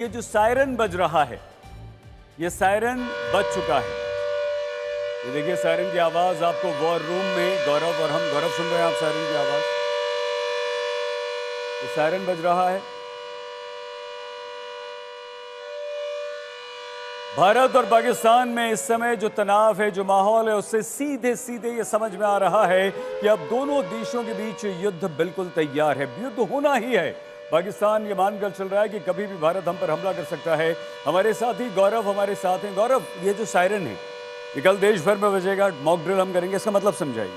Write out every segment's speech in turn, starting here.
ये जो सायरन बज रहा है, ये सायरन बज चुका है। ये देखिए सायरन की आवाज आपको वॉर रूम में गौरव और हम गौरव सुन रहे हैं, आप सायरन की आवाज। तो सायरन बज रहा है। भारत और पाकिस्तान में इस समय जो तनाव है, जो माहौल है, उससे सीधे सीधे ये समझ में आ रहा है कि अब दोनों देशों के बीच युद्ध बिल्कुल तैयार है। युद्ध होना ही है। पाकिस्तान ये मानकर चल रहा है कि कभी भी भारत हम पर हमला कर सकता है। हमारे साथी गौरव हमारे साथ हैं। गौरव, ये जो सायरन है ये कल देश भर में बजेगा, मॉक ड्रिल हम करेंगे, इसका मतलब समझाइए।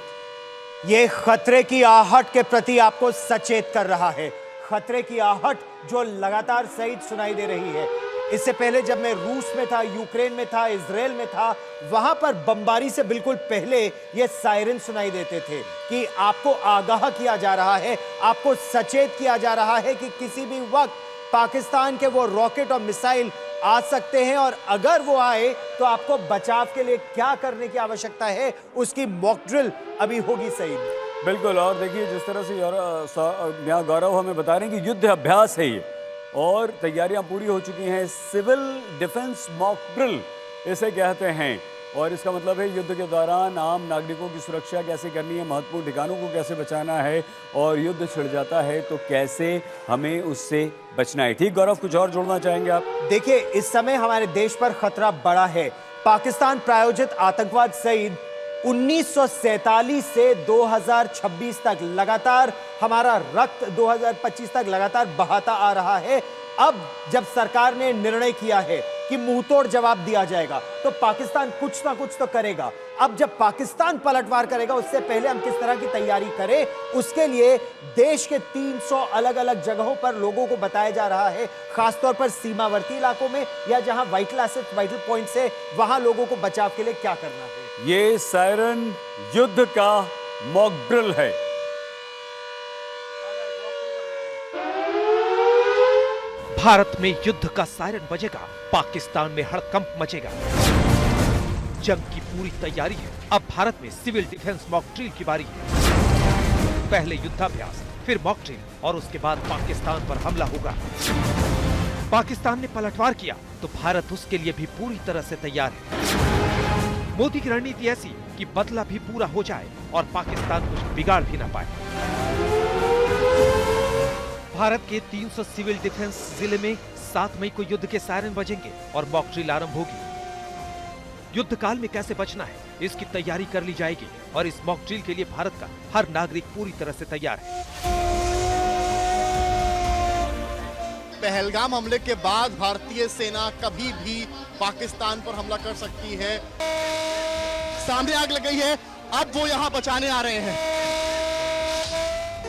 ये खतरे की आहट के प्रति आपको सचेत कर रहा है। खतरे की आहट जो लगातार सहित सुनाई दे रही है। इससे पहले जब मैं रूस में था, यूक्रेन में था, इजराइल में था, वहां पर बमबारी से बिल्कुल पहले ये सायरन सुनाई देते थे कि आपको आगाह किया जा रहा है, आपको सचेत किया जा रहा है कि किसी भी वक्त पाकिस्तान के वो रॉकेट और मिसाइल आ सकते हैं और अगर वो आए तो आपको बचाव के लिए क्या करने की आवश्यकता है, उसकी मॉक ड्रिल अभी होगी। सही बिल्कुल। और देखिए जिस तरह से यहाँ गौरव हमें बता रहे हैं कि युद्ध अभ्यास है ये और तैयारियां पूरी हो चुकी हैं। सिविल डिफेंस मॉक ड्रिल इसे कहते हैं और इसका मतलब है युद्ध के दौरान आम नागरिकों की सुरक्षा कैसे करनी है, महत्वपूर्ण ठिकानों को कैसे बचाना है और युद्ध छिड़ जाता है तो कैसे हमें उससे बचना है। ठीक गौरव, कुछ और जोड़ना चाहेंगे आप? देखिए, इस समय हमारे देश पर खतरा बड़ा है। पाकिस्तान प्रायोजित आतंकवाद सहित 1947 से 2026 तक लगातार हमारा रक्त 2025 तक लगातार बहाता आ रहा है। अब जब सरकार ने निर्णय किया है कि मुंहतोड़ जवाब दिया जाएगा तो पाकिस्तान कुछ ना कुछ तो करेगा। अब जब पाकिस्तान पलटवार करेगा उससे पहले हम किस तरह की तैयारी करें, उसके लिए देश के 300 अलग अलग जगहों पर लोगों को बताया जा रहा है, खासतौर पर सीमावर्ती इलाकों में या जहां वाइटल एसेट, वाइटल पॉइंट्स है, वहां लोगों को बचाव के लिए क्या करना है। ये सायरन युद्ध का मॉक ड्रिल है। भारत में युद्ध का सायरन बजेगा, पाकिस्तान में हड़कंप मचेगा। जंग की पूरी तैयारी है। अब भारत में सिविल डिफेंस मॉक ड्रिल की बारी है। पहले युद्धाभ्यास, फिर मॉक ड्रिल और उसके बाद पाकिस्तान पर हमला होगा। पाकिस्तान ने पलटवार किया तो भारत उसके लिए भी पूरी तरह से तैयार है। मोदी की रणनीति ऐसी कि बदला भी पूरा हो जाए और पाकिस्तान कुछ बिगाड़ भी ना पाए। भारत के 300 सिविल डिफेंस जिले में 7 मई को युद्ध के सायरन बजेंगे और मॉक ड्रिल आरंभ होगी। युद्ध काल में कैसे बचना है, इसकी तैयारी कर ली जाएगी और इस मॉक ड्रिल के लिए भारत का हर नागरिक पूरी तरह से तैयार है। पहलगाम हमले के बाद भारतीय सेना कभी भी पाकिस्तान पर हमला कर सकती है। सामने आग लग गई है, अब वो यहाँ बचाने आ रहे हैं।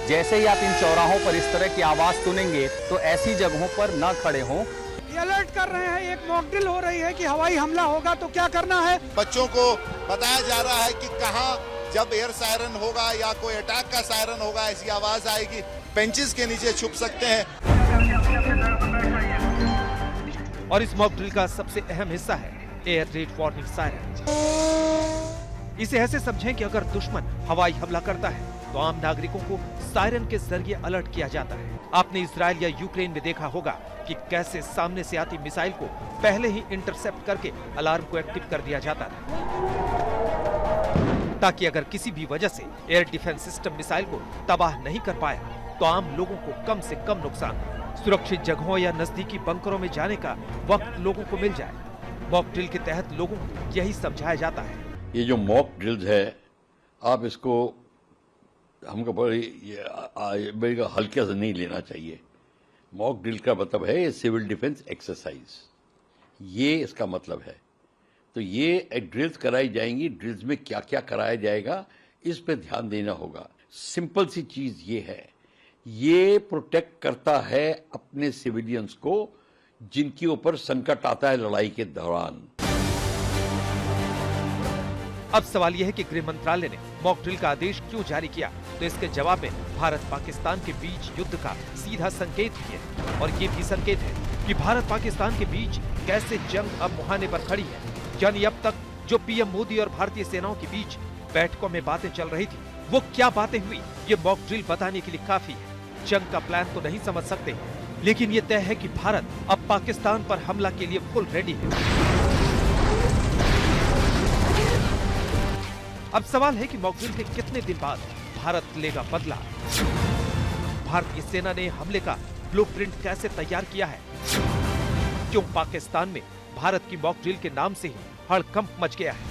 जैसे ही आप इन चौराहों पर इस तरह की आवाज सुनेंगे तो ऐसी जगहों पर न खड़े हों। अलर्ट कर रहे हैं, एक मॉक ड्रिल हो रही है कि हवाई हमला होगा तो क्या करना है। बच्चों को बताया जा रहा है कि कहां जब एयर सायरन होगा या कोई अटैक का सायरन होगा ऐसी आवाज आएगी, बेंचेस के नीचे छुप सकते हैं। और इस मॉक ड्रिल का सबसे अहम हिस्सा है एयर रेड वार्निंग सायरन। इसे ऐसे समझें कि अगर दुश्मन हवाई हमला करता है तो आम नागरिकों को सायरन के जरिए अलर्ट किया जाता है। आपने इजराइल या यूक्रेन में देखा होगा कि कैसे सामने से आती मिसाइल को पहले ही इंटरसेप्ट करके अलार्म को एक्टिव कर दिया जाता था, ताकि अगर किसी भी वजह से एयर डिफेंस सिस्टम मिसाइल को तबाह नहीं कर पाया तो आम लोगों को कम से कम नुकसान हो, सुरक्षित जगहों या नजदीकी बंकरों में जाने का वक्त लोगों को मिल जाए। मॉक ड्रिल के तहत लोगों को यही समझाया जाता है। ये जो मॉक ड्रिल्स है, आप इसको हमको बड़ी हल्के से नहीं लेना चाहिए। मॉक ड्रिल का मतलब है ये सिविल डिफेंस एक्सरसाइज, ये इसका मतलब है। तो ये ड्रिल्स कराई जाएंगी, ड्रिल्स में क्या क्या कराया जाएगा इस पे ध्यान देना होगा। सिंपल सी चीज ये है, ये प्रोटेक्ट करता है अपने सिविलियंस को जिनके ऊपर संकट आता है लड़ाई के दौरान। अब सवाल यह है कि गृह मंत्रालय ने मॉक ड्रिल का आदेश क्यों जारी किया, तो इसके जवाब में भारत पाकिस्तान के बीच युद्ध का सीधा संकेत भी है और ये भी संकेत है कि भारत पाकिस्तान के बीच कैसे जंग अब मुहाने पर खड़ी है। यानी अब तक जो पीएम मोदी और भारतीय सेनाओं के बीच बैठकों में बातें चल रही थी, वो क्या बातें हुई, ये मॉक ड्रिल बताने के लिए काफी है। जंग का प्लान तो नहीं समझ सकते, लेकिन ये तय है कि भारत अब पाकिस्तान पर हमला के लिए फुल रेडी है। अब सवाल है कि मॉक ड्रिल के कितने दिन बाद भारत लेगा बदला। भारतीय सेना ने हमले का ब्लूप्रिंट कैसे तैयार किया है? क्यों पाकिस्तान में भारत की मॉक ड्रिल के नाम से ही हड़कंप मच गया है?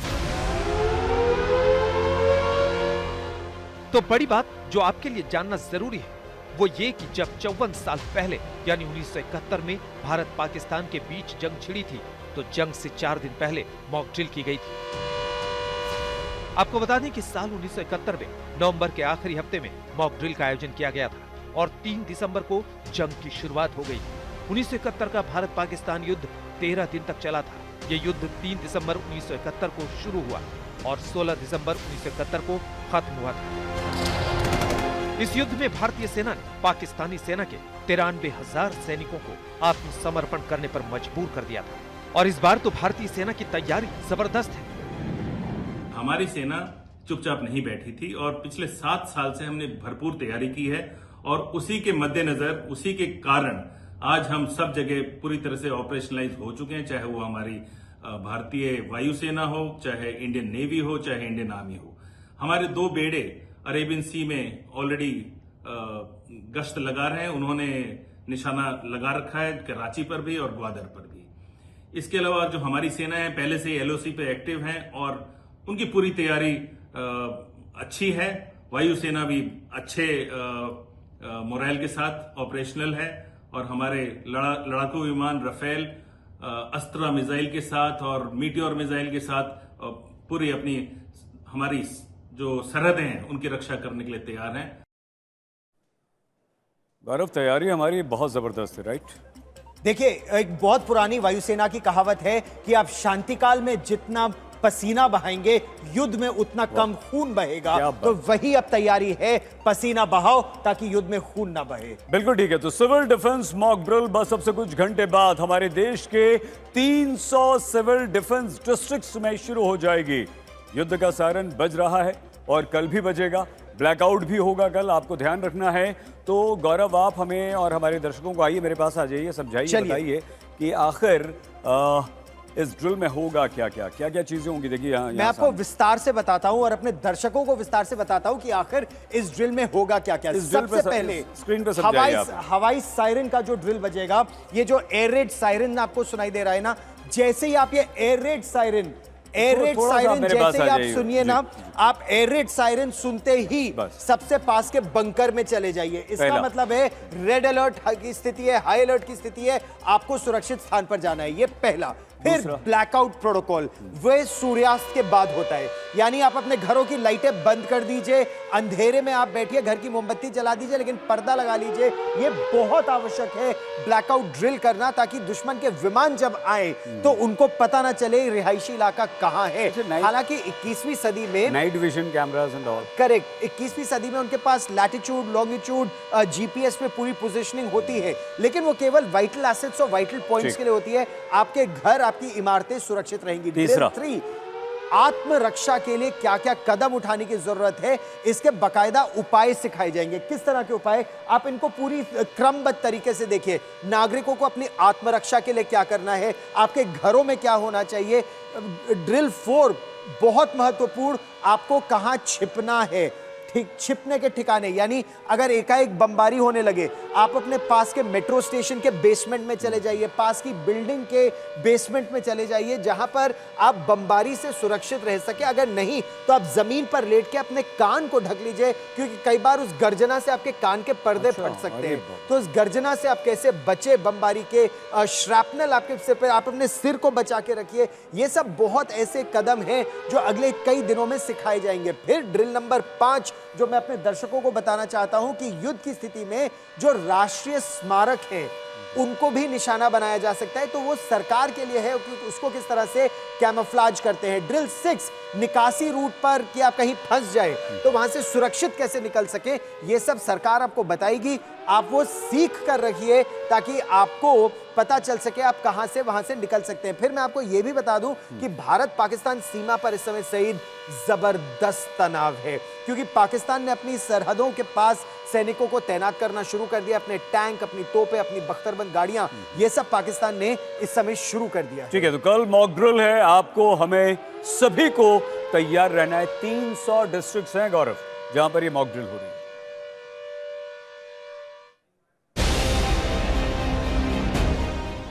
तो बड़ी बात जो आपके लिए जानना जरूरी है वो ये कि जब 54 साल पहले यानी 1971 में भारत पाकिस्तान के बीच जंग छिड़ी थी तो जंग से 4 दिन पहले मॉक ड्रिल की गई थी। आपको बता दें कि साल 1971 में नवंबर के आखिरी हफ्ते में मॉक ड्रिल का आयोजन किया गया था और 3 दिसंबर को जंग की शुरुआत हो गई। 1971 का भारत पाकिस्तान युद्ध 13 दिन तक चला था। ये युद्ध 3 दिसंबर 1971 को शुरू हुआ और 16 दिसंबर 1971 को खत्म हुआ था। इस युद्ध में भारतीय सेना ने पाकिस्तानी सेना के 93,000 सैनिकों को आत्मसमर्पण करने पर मजबूर कर दिया था और इस बार तो भारतीय सेना की तैयारी जबरदस्त है। हमारी सेना चुपचाप नहीं बैठी थी और पिछले 7 साल से हमने भरपूर तैयारी की है और उसी के मद्देनजर, उसी के कारण आज हम सब जगह पूरी तरह से ऑपरेशनलाइज हो चुके हैं, चाहे वो हमारी भारतीय वायुसेना हो, चाहे इंडियन नेवी हो, चाहे इंडियन आर्मी हो। हमारे 2 बेड़े अरेबियन सी में ऑलरेडी गश्त लगा रहे हैं, उन्होंने निशाना लगा रखा है कराची पर भी और ग्वादर पर भी। इसके अलावा जो हमारी सेना है पहले से एलओसी पे एक्टिव है और उनकी पूरी तैयारी अच्छी है। वायुसेना भी अच्छे मोरल के साथ ऑपरेशनल है और हमारे लड़ाकू विमान राफेल अस्त्रा मिसाइल के साथ और मीटियोर मिसाइल के साथ पूरी अपनी हमारी जो सरहदें हैं उनकी रक्षा करने के लिए तैयार हैं। गौरव, तैयारी हमारी बहुत जबरदस्त है, राइट? देखिए, एक बहुत पुरानी वायुसेना की कहावत है कि आप शांतिकाल में जितना पसीना बहाएंगे युद्ध में उतना कम खून बहेगा। तो वही अब तैयारी है, पसीना बहाओ ताकि युद्ध में खून ना बहे। बिल्कुल ठीक है। तो सिविल डिफेंस मॉक ड्रिल बस अब से कुछ घंटे बाद हमारे देश के 300 सिविल डिफेंस डिस्ट्रिक्ट्स में शुरू हो जाएगी। युद्ध का सायरन बज रहा है और कल भी बजेगा। ब्लैकआउट भी होगा कल, आपको ध्यान रखना है। तो गौरव, आप हमें और हमारे दर्शकों को आइए, मेरे पास आ जाइए, समझाइए, बताइए कि आखिर इस ड्रिल में होगा क्या क्या क्या क्या चीजें होंगी। देखिए, मैं आपको विस्तार से बताता हूं और अपने दर्शकों को विस्तार से बताता हूं कि आखिर इस ड्रिल में होगा क्या क्या। सबसे पहले स्क्रीन पे समझाइए आप। हवाई सायरन का जो ड्रिल बजेगा, ये जो एयर रेड सायरन आपको सुनाई दे रहा है ना, जैसे ही आप ये एयर रेड सायरन जैसे ही आप सुनिए ना, आप एयर रेड सायरन सुनते ही सबसे पास के बंकर में चले जाइए। इसका मतलब है रेड अलर्ट की स्थिति है, हाई अलर्ट की स्थिति है, आपको सुरक्षित स्थान पर जाना है। ये पहला। फिर ब्लैकआउट प्रोटोकॉल वह सूर्यास्त के बाद होता है, यानी आप अपने घरों की लाइटें बंद कर दीजिए, अंधेरे में आप बैठिए, घर की मोमबत्ती जला दीजिए, लेकिन पर्दा लगा लीजिए। ये बहुत आवश्यक है ब्लैकआउट ड्रिल करना, ताकि दुश्मन के विमान जब आए तो उनको पता ना चले रिहायशी इलाका कहां है। हालांकि 21वीं सदी में night vision cameras and all, correct, 21वीं सदी में उनके पास लैटिट्यूड, लॉन्गिट्यूड, जीपीएस पे पूरी पोजीशनिंग होती है, लेकिन वो केवल वाइटल एसेट्स और वाइटल पॉइंट्स के लिए होती है। आपके घर, आपकी इमारतें सुरक्षित रहेंगी। तीसरा, आत्मरक्षा के लिए क्या क्या कदम उठाने की जरूरत है, इसके बकायदा उपाय सिखाए जाएंगे। किस तरह के उपाय, आप इनको पूरी क्रमबद्ध तरीके से देखिए। नागरिकों को अपनी आत्मरक्षा के लिए क्या करना है, आपके घरों में क्या होना चाहिए। ड्रिल 4 बहुत महत्वपूर्ण, आपको कहां छिपना है, छिपने के ठिकाने, यानी अगर एकाएक बमबारी होने लगे, आप अपने पास के मेट्रो स्टेशन के बेसमेंट में चले जाइए, पास की बिल्डिंग के बेसमेंट में चले जाइए, जहां पर आप बमबारी से सुरक्षित रह सके। अगर नहीं तो आप जमीन पर लेट के अपने कान को ढक लीजिए, क्योंकि कई बार उस गर्जना से आपके कान के पर्दे फट सकते हैं। तो उस गर्जना से आप कैसे बचे, बमबारी के श्रैपनल आपके सिर पर, आप अपने सिर को बचा के रखिए। ये सब बहुत ऐसे कदम हैं जो अगले कई दिनों में सिखाए जाएंगे। फिर ड्रिल नंबर 5 जो मैं अपने दर्शकों को बताना चाहता हूं कि युद्ध की स्थिति में जो राष्ट्रीय स्मारक हैं उनको भी निशाना बनाया जा सकता है, तो वो सरकार के लिए है कि उसको किस तरह से कैमोफ्लेज करते हैं। ड्रिल 6 निकासी रूट पर कि आप कहीं फंस जाए तो वहां से सुरक्षित कैसे निकल सके, ये सब सरकार आपको बताएगी। आप वो सीख कर रखिए ताकि आपको पता चल सके आप कहां से वहां से निकल सकते हैं। फिर मैं आपको यह भी बता दूं कि भारत पाकिस्तान सीमा पर इस समय सईद जबरदस्त तनाव है, क्योंकि पाकिस्तान ने अपनी सरहदों के पास सैनिकों को तैनात करना शुरू कर दिया। अपने टैंक, अपनी तोपें, अपनी बख्तरबंद गाड़ियां, ये सब पाकिस्तान ने इस समय शुरू कर दिया। ठीक है, तो कल मॉक ड्रिल है, आपको हमें सभी को तैयार रहना है। 300 डिस्ट्रिक्ट्स हैं गौरव जहां पर ये मॉक ड्रिल हो रही है।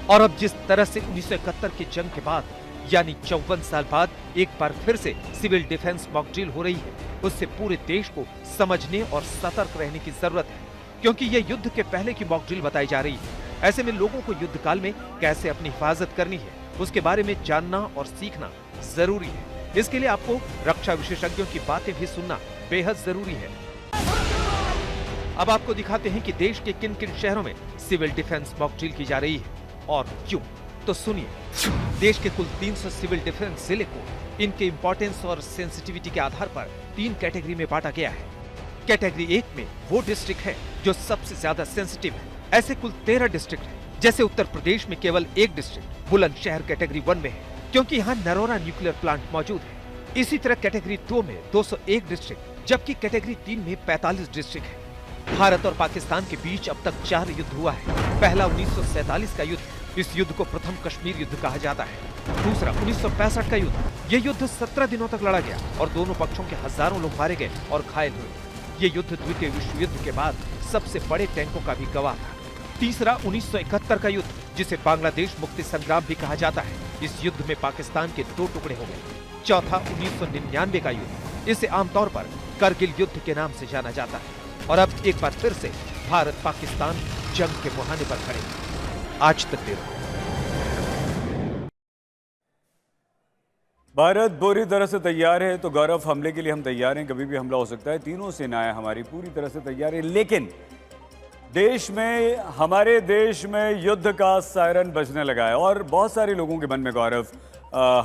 और अब जिस तरह से 1971 की जंग के बाद यानी 54 साल बाद एक बार फिर से सिविल डिफेंस मॉक ड्रिल हो रही है, उससे पूरे देश को समझने और सतर्क रहने की जरूरत है, क्योंकि यह युद्ध के पहले की मॉक ड्रिल बताई जा रही है। ऐसे में लोगों को युद्ध काल में कैसे अपनी हिफाजत करनी है, उसके बारे में जानना और सीखना जरूरी है। इसके लिए आपको रक्षा विशेषज्ञों की बातें भी सुनना बेहद जरूरी है। अब आपको दिखाते हैं कि देश के किन किन शहरों में सिविल डिफेंस मॉक ड्रिल की जा रही है और क्यों। तो सुनिए, देश के कुल 300 सिविल डिफेंस जिले को इनके इंपॉर्टेंस और सेंसिटिविटी के आधार पर 3 कैटेगरी में बांटा गया है। कैटेगरी 1 में वो डिस्ट्रिक्ट है जो सबसे ज्यादा सेंसिटिव है। ऐसे कुल 13 डिस्ट्रिक्ट हैं। जैसे उत्तर प्रदेश में केवल एक डिस्ट्रिक्ट बुलंदशहर कैटेगरी 1 में है, क्योंकि यहाँ नरोरा न्यूक्लियर प्लांट मौजूद है। इसी तरह कैटेगरी 2 में 201 डिस्ट्रिक्ट, जबकि कैटेगरी 3 में 45 डिस्ट्रिक्ट है। भारत और पाकिस्तान के बीच अब तक 4 युद्ध हुआ है। पहला 1947 का युद्ध, इस युद्ध को प्रथम कश्मीर युद्ध कहा जाता है। दूसरा 1965 का युद्ध, ये युद्ध 17 दिनों तक लड़ा गया और दोनों पक्षों के हजारों लोग मारे गए और घायल हुए। ये युद्ध द्वितीय विश्व युद्ध के बाद सबसे बड़े टैंकों का भी गवाह था। तीसरा 1971 का युद्ध, जिसे बांग्लादेश मुक्ति संग्राम भी कहा जाता है, इस युद्ध में पाकिस्तान के 2 टुकड़े हो गए। चौथा 1999 का युद्ध, इसे आमतौर पर करगिल युद्ध के नाम से जाना जाता है। और अब एक बार फिर से भारत पाकिस्तान जंग के मुहाने पर खड़े। आज तक देखो, भारत बुरी तरह से तैयार है, तो गौरव हमले के लिए हम तैयार हैं। कभी भी हमला हो सकता है। तीनों सेनाएं हमारी पूरी तरह से तैयार है, लेकिन देश में, हमारे देश में युद्ध का सायरन बजने लगा है और बहुत सारे लोगों के मन में गौरव,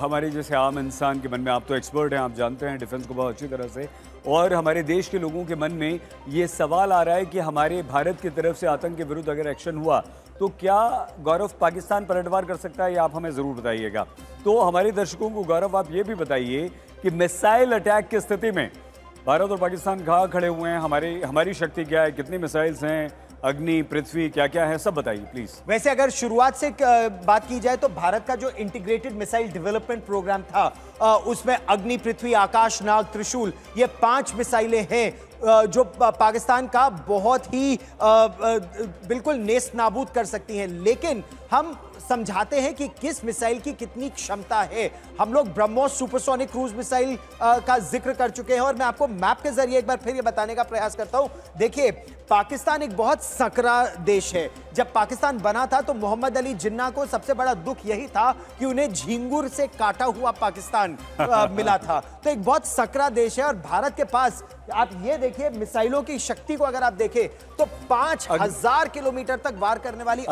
हमारे जैसे आम इंसान के मन में, आप तो एक्सपर्ट हैं, आप जानते हैं डिफेंस को बहुत अच्छी तरह से, और हमारे देश के लोगों के मन में ये सवाल आ रहा है कि हमारे भारत की तरफ से आतंक के विरुद्ध अगर एक्शन हुआ तो क्या गौरव पाकिस्तान पलटवार कर सकता है, या आप हमें ज़रूर बताइएगा। तो हमारे दर्शकों को गौरव आप ये भी बताइए कि मिसाइल अटैक की स्थिति में भारत और पाकिस्तान कहाँ खड़े हुए हैं, हमारी शक्ति क्या है, कितनी मिसाइल्स हैं, अग्नि, पृथ्वी, क्या क्या है, सब बताइए प्लीज। वैसे अगर शुरुआत से बात की जाए तो भारत का जो इंटीग्रेटेड मिसाइल डेवलपमेंट प्रोग्राम था, उसमें अग्नि, पृथ्वी, आकाश, नाग, त्रिशूल, ये 5 मिसाइलें हैं जो पाकिस्तान का बहुत ही बिल्कुल नेस्त नाबूद कर सकती हैं। लेकिन हम समझाते हैं कि किस मिसाइल की कितनी क्षमता है। हम लोग ब्रह्मोस सुपरसोनिक क्रूज मिसाइल का जिक्र कर चुके हैं और मैं आपको मैप के जरिए एक बार फिर ये बताने का प्रयास करता हूं। देखिए, पाकिस्तान एक बहुत सकरा देश है। जब पाकिस्तान बना था तो मोहम्मद अली जिन्ना को सबसे बड़ा दुख यही था कि उन्हें झिंगुर से काटा हुआ पाकिस्तान मिला था। तो एक बहुत सकरा देश है और भारत के पास, आप ये देखिए मिसाइलों की शक्ति को अगर आप देखें तो 5000 किलोमीटर तक वार करने वाली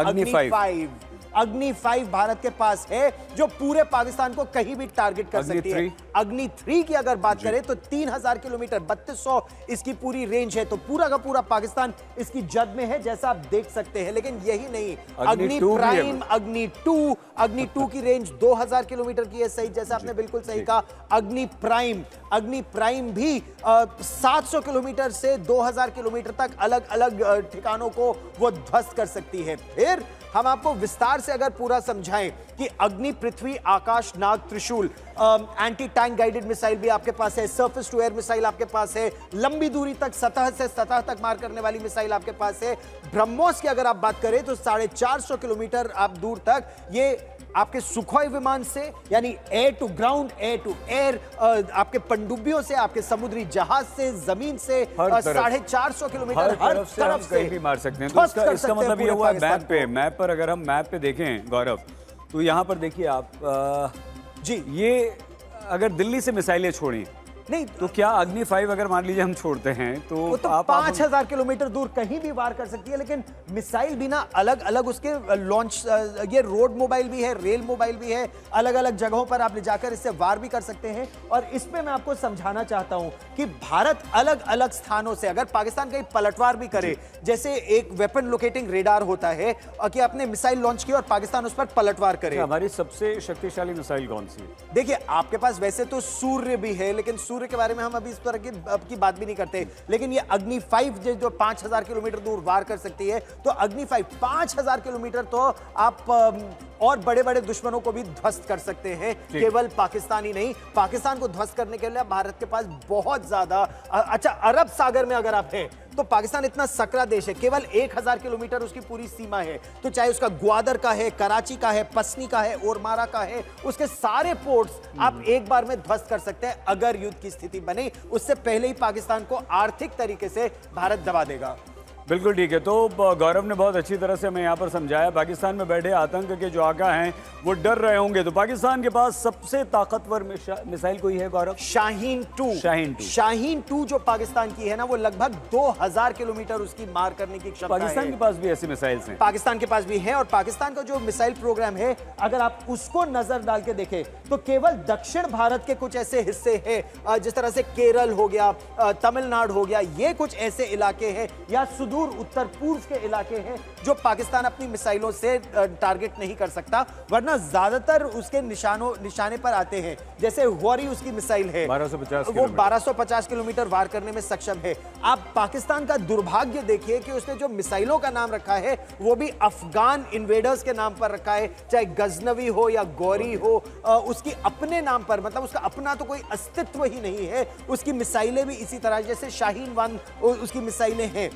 अग्नि 5 भारत के पास है, जो पूरे पाकिस्तान को कहीं भी टारगेट कर सकती है। अग्नि 3 की अगर बात करें तो 3000 किलोमीटर, 3200 इसकी पूरी रेंज है। तो पूरा का पूरा पाकिस्तान इसकी जद में है, जैसा आप देख सकते हैं। लेकिन यही नहीं, अग्नि प्राइम, अग्नि 2 की रेंज 2000 किलोमीटर की है। सही, जैसा आपने बिल्कुल सही कहा। अग्नि प्राइम भी 700 किलोमीटर से 2000 किलोमीटर तक अलग अलग ठिकानों को वो ध्वस्त कर सकती है। फिर हम आपको विस्तार से अगर पूरा समझाएं कि अग्नि, पृथ्वी, आकाश, नाग, त्रिशूल, एंटी टैंक गाइडेड मिसाइल भी आपके पास है, सरफेस टू एयर मिसाइल आपके पास है, लंबी दूरी तक, सतह से सतह तक मार करने वाली मिसाइल आपके पास है। ब्रह्मोस की अगर आप बात करें तो 450 किलोमीटर आप दूर तक ये आपके सुखोई विमान से, यानी air to ground, air to air, आपके पनडुब्बियों से, आपके समुद्री जहाज से, जमीन से 450 किलोमीटर हर तरफ से कहीं भी मार सकते हैं। तो इसका मतलब ये हुआ मैप पर अगर हम मैप पे देखें गौरव, तो यहाँ पर देखिए आप, जी, ये अगर दिल्ली से मिसाइलें छोड़ी नहीं तो क्या अग्नि 5 अगर मान लीजिए हम छोड़ते हैं तो वो तो 5000 किलोमीटर दूर कहीं भी वार कर सकती है, लेकिन मिसाइल भी ना अलग अलग उसके लॉन्च, ये रोड मोबाइल भी है, रेल मोबाइल भी है, अलग अलग जगहों पर आप ले जाकर इससे वार भी कर सकते हैं। और इसमें मैं आपको समझाना चाहता हूं कि भारत अलग अलग स्थानों से अगर पाकिस्तान कहीं पलटवार भी करे, जैसे एक वेपन लोकेटिंग रेडार होता है कि आपने मिसाइल लॉन्च की और पाकिस्तान उस पर पलटवार करे। हमारी सबसे शक्तिशाली मिसाइल कौन सी है? देखिए आपके पास वैसे तो सूर्य भी है, लेकिन सूर्य के बारे में हम अभी इस तरह की बात भी नहीं करते, लेकिन ये अग्नि 5 जो 5000 किलोमीटर दूर वार कर सकती है, तो अग्नि 5 5000 किलोमीटर तो आप और बड़े बड़े दुश्मनों को भी ध्वस्त कर सकते हैं। केवल पाकिस्तान ही नहीं, पाकिस्तान को ध्वस्त करने के लिए भारत के पास बहुत ज्यादा, अच्छा अरब सागर में अगर आप हैं तो पाकिस्तान इतना सकरा देश है, केवल 1000 किलोमीटर उसकी पूरी सीमा है, तो चाहे उसका ग्वादर का है, कराची का है, पसनी का है, ओरमारा का है, उसके सारे पोर्ट्स आप एक बार में ध्वस्त कर सकते हैं अगर युद्ध की स्थिति बने। उससे पहले ही पाकिस्तान को आर्थिक तरीके से भारत दबा देगा। बिल्कुल ठीक है। तो गौरव ने बहुत अच्छी तरह से हमें यहाँ पर समझाया, पाकिस्तान में बैठे आतंक के जो आका हैं वो डर रहे होंगे। तो पाकिस्तान के पास सबसे ताकतवर मिसाइल कोई है गौरव? शाहीन 2। शाहीन 2 जो पाकिस्तान की है ना, वो लगभग 2000 किलोमीटर उसकी मार करने की क्षमता है। पाकिस्तान के पास भी ऐसे मिसाइल हैं? पाकिस्तान के पास भी है, और पाकिस्तान का जो मिसाइल प्रोग्राम है अगर आप उसको नजर डाल के देखें तो केवल दक्षिण भारत के कुछ ऐसे हिस्से हैं, जिस तरह से केरल हो गया, तमिलनाडु हो गया, ये कुछ ऐसे इलाके हैं या सुदूर उत्तर पूर्व के इलाके हैं जो पाकिस्तान अपनी मिसाइलों से टारगेट नहीं कर सकता, वरना ज्यादातर उसके निशाने पर आते हैं। जैसे हुआरी उसकी मिसाइल है, 1250 किलोमीटर वार करने में सक्षम है। आप पाकिस्तान का दुर्भाग्य देखिए कि उसने जो मिसाइलों का नाम रखा है वो भी अफगान इन्वेडर्स के नाम पर रखा है, चाहे गजनवी हो या गौरी हो, उसकी अपने नाम पर, मतलब उसका अपना तो कोई अस्तित्व ही नहीं है। उसकी मिसाइलें भी इसी तरह, जैसे शाहीन 1 उसकी मिसाइलें हैं,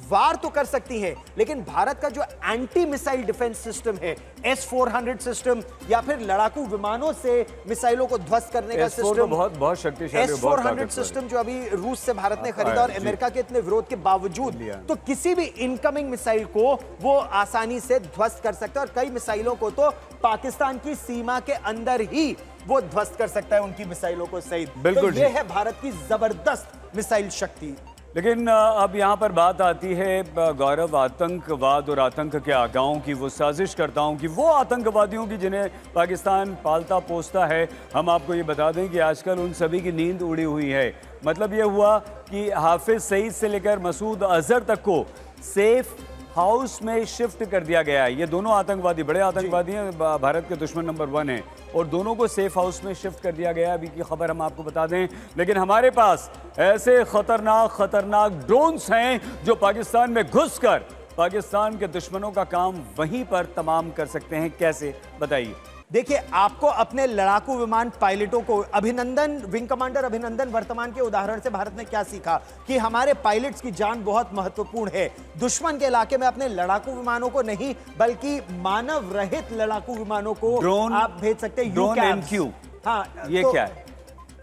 वार तो कर सकती हैं, लेकिन भारत का जो एंटी मिसाइल डिफेंस सिस्टम है, S-400 सिस्टम, या फिर लड़ाकू विमानों से मिसाइलों को ध्वस्त करने का सिस्टम, बहुत शक्तिशाली, S-400 सिस्टम जो अभी रूस से भारत ने खरीदा और अमेरिका के इतने विरोध के बावजूद, तो किसी भी इनकमिंग मिसाइल को वो आसानी से ध्वस्त कर सकता है। और कई मिसाइलों को तो पाकिस्तान की सीमा के अंदर ही वो ध्वस्त कर सकता है उनकी मिसाइलों को सहित। बिल्कुल, तो ये है भारत की जबरदस्त मिसाइल शक्ति। लेकिन अब यहाँ पर बात आती है गौरव, आतंकवाद और आतंक के आगाओं की, वो साजिशकर्ताओं की, वो आतंकवादियों की जिन्हें पाकिस्तान पालता पोसता है। हम आपको ये बता दें कि आजकल उन सभी की नींद उड़ी हुई है। मतलब ये हुआ कि हाफिज सईद से लेकर मसूद अजहर तक को सेफ हाउस में शिफ्ट कर दिया गया है। ये दोनों आतंकवादी बड़े आतंकवादी हैं, भारत के दुश्मन नंबर 1 हैं, और दोनों को सेफ हाउस में शिफ्ट कर दिया गया है। अभी की खबर हम आपको बता दें। लेकिन हमारे पास ऐसे खतरनाक ड्रोन्स हैं जो पाकिस्तान में घुसकर पाकिस्तान के दुश्मनों का काम वहीं पर तमाम कर सकते हैं। कैसे, बताइए। देखिए, आपको अपने लड़ाकू विमान पायलटों को अभिनंदन, विंग कमांडर अभिनंदन वर्तमान के उदाहरण से भारत ने क्या सीखा कि हमारे पायलट्स की जान बहुत महत्वपूर्ण है। दुश्मन के इलाके में अपने लड़ाकू विमानों को नहीं, बल्कि मानव रहित लड़ाकू विमानों को ड्रोन आप भेज सकते हैं। ड्रोन MQ, हाँ, ये क्या है?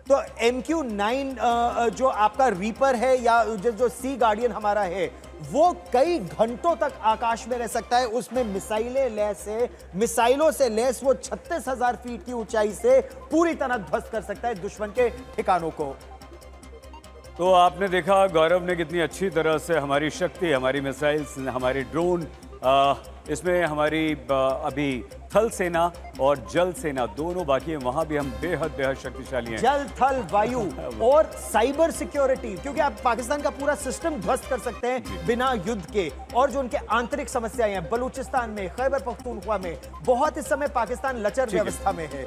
तो MQ-9 जो आपका रीपर है या जो सी गार्डियन हमारा है, वो कई घंटों तक आकाश में रह सकता है। उसमें मिसाइलें लैस है, मिसाइलों से लैस वो 36,000 फीट की ऊंचाई से पूरी तरह ध्वस्त कर सकता है दुश्मन के ठिकानों को। तो आपने देखा गौरव ने कितनी अच्छी तरह से हमारी शक्ति, हमारी मिसाइल्स, हमारे ड्रोन, इसमें हमारी अभी थल सेना और जल सेना दोनों बाकी है, वहां भी हम बेहद शक्तिशाली हैं। जल, थल, वायु और साइबर सिक्योरिटी, क्योंकि आप पाकिस्तान का पूरा सिस्टम ध्वस्त कर सकते हैं बिना युद्ध के। और जो उनके आंतरिक समस्याएं हैं, बलूचिस्तान में, खैबर पख्तूनख्वा में, बहुत इस समय पाकिस्तान लचर व्यवस्था में है।